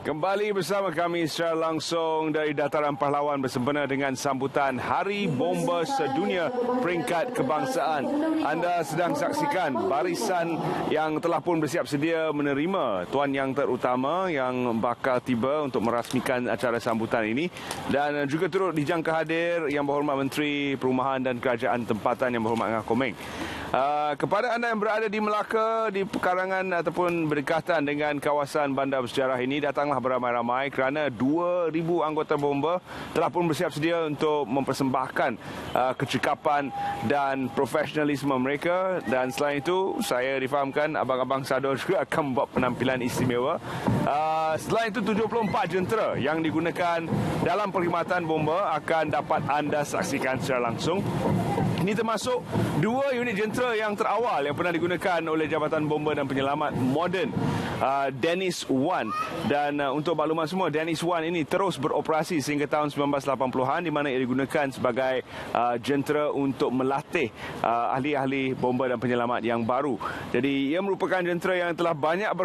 Kembali bersama kami secara langsung dari Dataran Pahlawan bersempena dengan sambutan Hari Bomba Sedunia Peringkat Kebangsaan. Anda sedang saksikan barisan yang telah pun bersiap sedia menerima tuan yang terutama yang bakal tiba untuk merasmikan acara sambutan ini, dan juga turut dijangka hadir Yang Berhormat Menteri Perumahan dan Kerajaan Tempatan Yang Berhormat Ngah Komeng. Kepada anda yang berada di Melaka, di pekarangan ataupun berdekatan dengan kawasan bandar bersejarah ini, datanglah beramai-ramai kerana 2,000 anggota bomba telah pun bersiap sedia untuk mempersembahkan kecekapan dan profesionalisme mereka. Dan selain itu, saya difahamkan abang-abang Sador juga akan membuat penampilan istimewa. Selain itu, 74 jentera yang digunakan dalam perkhidmatan bomba akan dapat anda saksikan secara langsung. Ini termasuk 2 unit jentera yang terawal yang pernah digunakan oleh Jabatan Bomba dan Penyelamat Moden, Dennis 1. Dan untuk makluman semua, Dennis 1 ini terus beroperasi sehingga tahun 1980-an, di mana ia digunakan sebagai jentera untuk melatih ahli-ahli bomba dan penyelamat yang baru. Jadi ia merupakan jentera yang telah banyak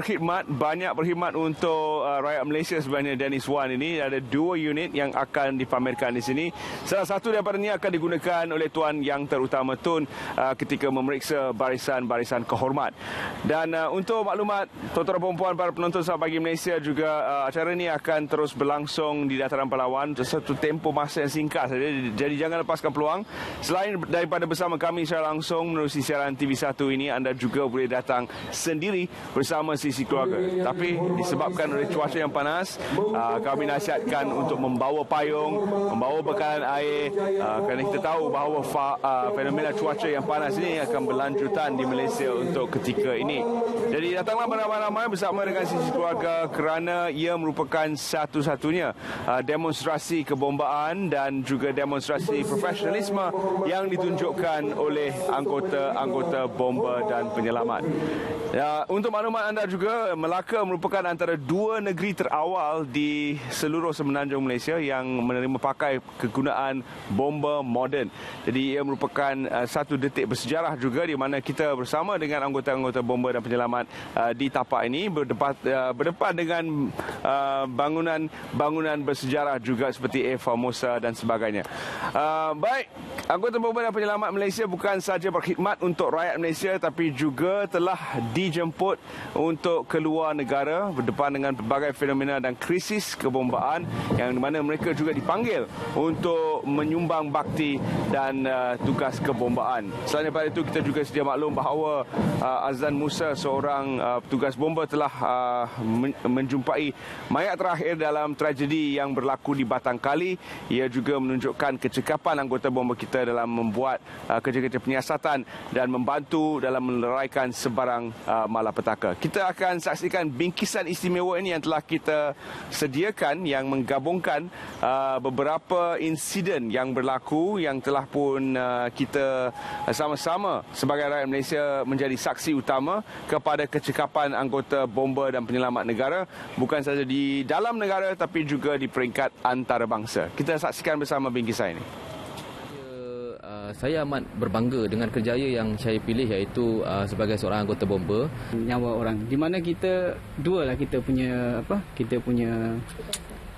berkhidmat untuk rakyat Malaysia sebenarnya. Dennis 1 ini ada 2 unit yang akan dipamerkan di sini. Salah satu daripadanya akan digunakan oleh Tuan Yang Terutama Tun ketika memeriksa barisan-barisan kehormat. Dan untuk maklumat tuan-tuan dan puan para penonton Selamat Pagi Malaysia juga, acara ini akan terus berlangsung di Dataran Pahlawan satu tempoh masa yang singkat saja. Jadi jangan lepaskan peluang. Selain daripada bersama kami secara langsung menerusi siaran TV1 ini, anda juga boleh datang sendiri bersama sisi keluarga. Tapi disebabkan oleh cuaca yang panas, kami nasihatkan untuk membawa payung, membawa bekalan air, kerana kita tahu bahawa fenomena cuaca yang panas ini akan berlanjutan di Malaysia untuk ketika ini. Jadi datanglah beramai-ramai bersama dengan sisi keluarga kerana ia merupakan satu-satunya demonstrasi kebombaan dan juga demonstrasi profesionalisme yang ditunjukkan oleh anggota-anggota bomba dan penyelamat. Untuk maklumat anda juga, Melaka merupakan antara 2 negeri terawal di seluruh semenanjung Malaysia yang menerima pakai kegunaan bomba moden. Jadi ia merupakan satu detik bersejarah juga, di mana kita bersama dengan anggota-anggota bomba dan penyelamat di tapak ini berdepan dengan bangunan bersejarah juga seperti Air Formosa dan sebagainya. Baik, anggota bomba dan penyelamat Malaysia bukan sahaja berkhidmat untuk rakyat Malaysia, tapi juga telah dijemput untuk keluar negara berdepan dengan pelbagai fenomena dan krisis kebombaan, yang mana mereka juga dipanggil untuk menyumbang bakti dan tugas kebombaan. Selain daripada itu, kita juga sedia maklum bahawa Azlan Musa, seorang petugas bomba, telah menjumpai mayat terakhir dalam tragedi yang berlaku di Batang Kali. Ia juga menunjukkan kecekapan anggota bomba kita dalam membuat kerja-kerja penyiasatan dan membantu dalam meleraikan sebarang malapetaka. Kita akan saksikan bingkisan istimewa ini yang telah kita sediakan, yang menggabungkan beberapa insiden yang berlaku yang telah pun kita sama-sama sebagai rakyat Malaysia menjadi saksi utama kepada kecekapan anggota bomba dan penyelamat negara, bukan sahaja di dalam negara tapi juga di peringkat antarabangsa. Kita saksikan bersama bingkisan ini. Saya amat berbangga dengan kerjaya yang saya pilih, iaitu sebagai seorang anggota bomba. Nyawa orang, di mana kita dualah kita punya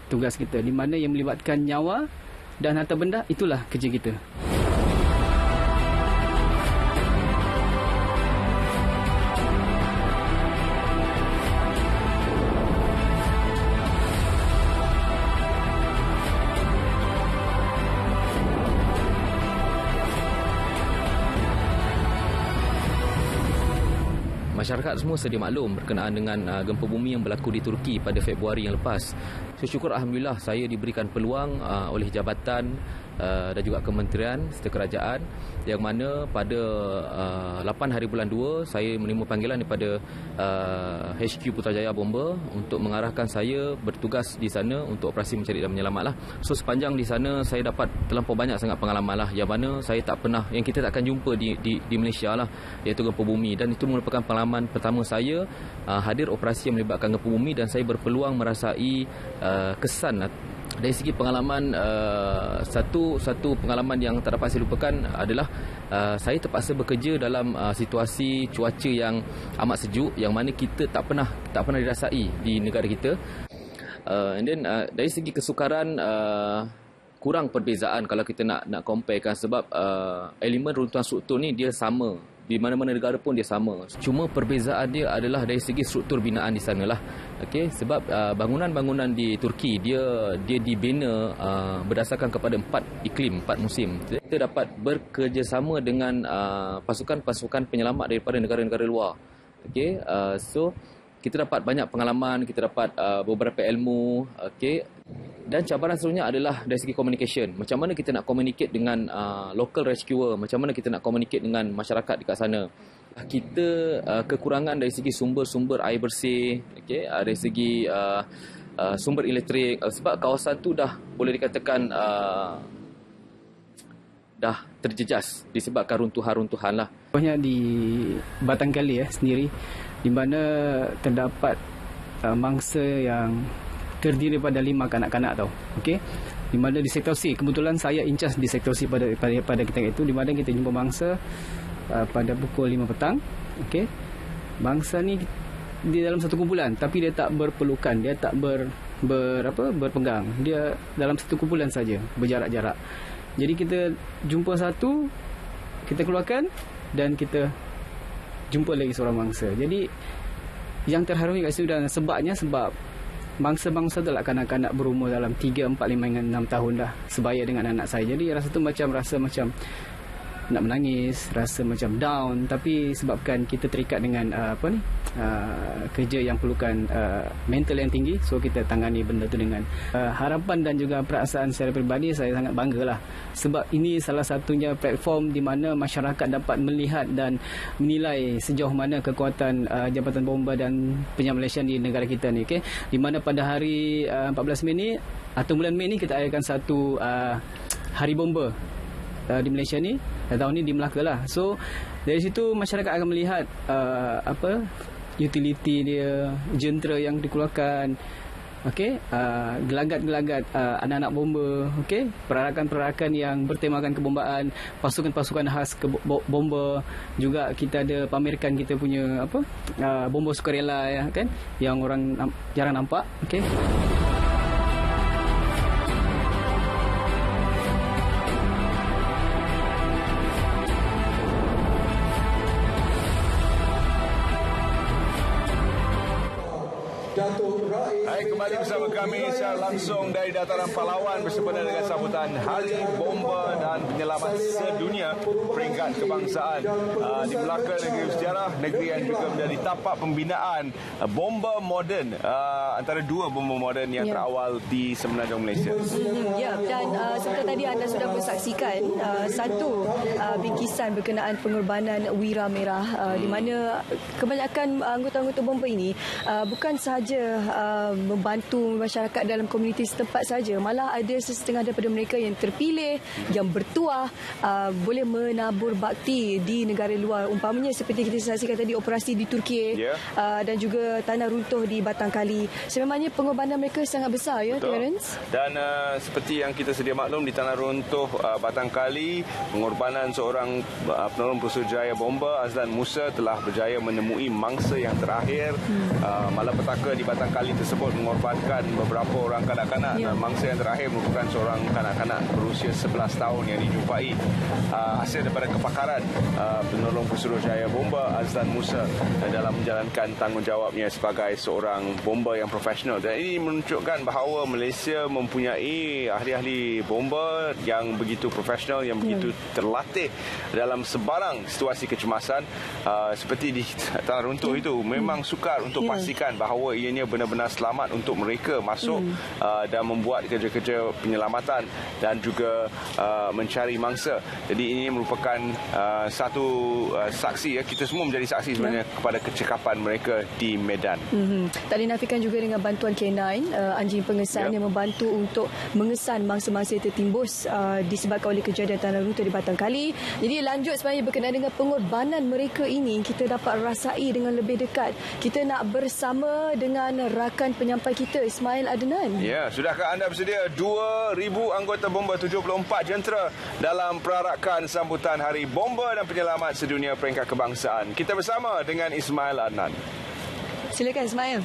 tugas kita, di mana yang melibatkan nyawa dan harta benda, itulah kerja kita. Masyarakat semua sedia maklum berkenaan dengan gempa bumi yang berlaku di Turki pada Februari yang lepas. Saya syukur alhamdulillah saya diberikan peluang oleh jabatan dan juga kementerian serta kerajaan, yang mana pada 8 hari bulan 2 saya menerima panggilan daripada HQ Putrajaya Bomba untuk mengarahkan saya bertugas di sana untuk operasi mencari dan menyelamat lah. So sepanjang di sana saya dapat terlampau banyak sangat pengalaman lah, yang mana saya tak pernah, yang kita takkan jumpa di Malaysia lah, iaitu gempa bumi. Dan itu merupakan pengalaman pertama saya hadir operasi yang melibatkan gempa bumi, dan saya berpeluang merasai kesan dari segi pengalaman. Satu pengalaman yang tak dapat saya lupakan adalah saya terpaksa bekerja dalam situasi cuaca yang amat sejuk, yang mana kita tak pernah dirasai di negara kita. And then dari segi kesukaran kurang perbezaan kalau kita nak comparekan, sebab elemen runtuhan struktur ni dia sama di mana-mana negara pun dia sama. Cuma perbezaan dia adalah dari segi struktur binaan di sana lah. Okey, sebab bangunan-bangunan di Turki dia dibina berdasarkan kepada 4 iklim, 4 musim. Kita dapat bekerjasama dengan pasukan-pasukan penyelamat daripada negara-negara luar. Okey, so kita dapat banyak pengalaman, kita dapat beberapa ilmu. Okey, dan cabaran seterusnya adalah dari segi communication. Macam mana kita nak communicate dengan local rescuer, macam mana kita nak communicate dengan masyarakat dekat sana. Kita kekurangan dari segi sumber-sumber air bersih, okay? Dari segi sumber elektrik, sebab kawasan tu dah boleh dikatakan dah terjejas disebabkan runtuhan-runtuhan lah. Contohnya di Batang Kali sendiri, di mana terdapat mangsa yang terdiri pada 5 kanak-kanak tau. Okey. Di mana di sektor C, kebetulan saya in charge di sektor C pada ketika itu, di mana kita jumpa mangsa pada pukul 5 petang. Okey. Mangsa ni di dalam satu kumpulan, tapi dia tak berpelukan, dia tak berpegang. Dia dalam satu kumpulan saja, berjarak-jarak. Jadi kita jumpa satu, kita keluarkan dan kita jumpa lagi seorang mangsa. Jadi yang terharu kat situ, dan sebab mangsa-mangsa tu lah kanak-kanak berumur dalam 3, 4, 5 hingga 6 tahun dah, sebaya dengan anak saya. Jadi rasa tu rasa macam nak menangis, rasa macam down, tapi sebabkan kita terikat dengan kerja yang perlukan mental yang tinggi, so kita tangani benda tu dengan harapan dan juga perasaan secara peribadi. Saya sangat banggalah sebab ini salah satunya platform di mana masyarakat dapat melihat dan menilai sejauh mana kekuatan Jabatan Bomba dan Penyelamat Malaysia di negara kita ni. Okay? Di mana pada hari 14 Mei ni atau bulan Mei ni kita adakan satu Hari Bomba di Malaysia ni, tahun ni di Melaka lah. So dari situ masyarakat akan melihat utility dia, jentera yang dikeluarkan, okey, gelagat-gelagat anak-anak bomba, okey, perarakan-perarakan yang bertemakan kebombaan, pasukan-pasukan khas bomba. Juga kita ada pamerkan kita punya bomba sukarela kan, yang orang jarang nampak, okey. Hai, kembali bersama kami secara langsung dari Dataran Pahlawan bersempena dengan sambutan Hari Bomba dan Penyelamat Sedunia peringkat kebangsaan di Melaka, negeri sejarah, negeri yang juga menjadi tapak pembinaan bomba moden, antara 2 bomba moden yang terawal di Semenanjung Malaysia. Ya, dan seperti tadi anda sudah menyaksikan satu bingkisan berkenaan pengorbanan Wira Merah, di mana kebanyakan anggota-anggota bomba ini bukan sahaja membantu masyarakat dalam komuniti setempat saja, malah ada sesetengah daripada mereka yang terpilih, yang bertuah, boleh menabur bakti di negara luar. Umpamanya seperti kita saksikan tadi operasi di Turki, dan juga tanah runtuh di Batang Kali. Sebenarnya pengorbanan mereka sangat besar, ya, Terence. Dan seperti yang kita sedia maklum, di tanah runtuh Batang Kali, pengorbanan seorang penolong Pusurujaya Bomba Azlan Musa telah berjaya menemui mangsa yang terakhir. Malapetaka di Batang Kali tersebut mengorbankan beberapa orang kanak-kanak, dan mangsa yang terakhir merupakan seorang kanak-kanak berusia 11 tahun yang dijumpai hasil daripada kepakaran penolong Pusurujaya Bomba Azlan Musa dalam menjalankan tanggungjawabnya sebagai seorang bomba yang profesional. Dan ini menunjukkan bahawa Malaysia mempunyai ahli-ahli bomba yang begitu profesional, yang begitu terlatih dalam sebarang situasi kecemasan. Seperti di tanah runtuh itu, memang sukar untuk pastikan bahawa ianya benar-benar selamat untuk mereka masuk dan membuat kerja-kerja penyelamatan dan juga mencari mangsa. Jadi ini merupakan satu saksi, kita semua menjadi saksi sebenarnya kepada kecekapan mereka di medan. Tak dinafikan juga dengan bantuan K9, anjing pengesan yang membantu untuk mengesan mangsa-mangsa yang tertimbus disebabkan oleh kejadian tanah runtuh di Batang Kali. Jadi lanjut sebenarnya berkenaan dengan pengorbanan mereka ini, kita dapat rasai dengan lebih dekat. Kita nak bersama dengan rakan penyampai kita, Ismail Adnan. Ya, sudahkah anda bersedia? 2,000 anggota bomba, 74 jentera dalam perarakan sambutan Hari Bomba dan Penyelamat Sedunia peringkat kebangsaan. Kita bersama dengan Ismail Adnan. Silakan Ismail.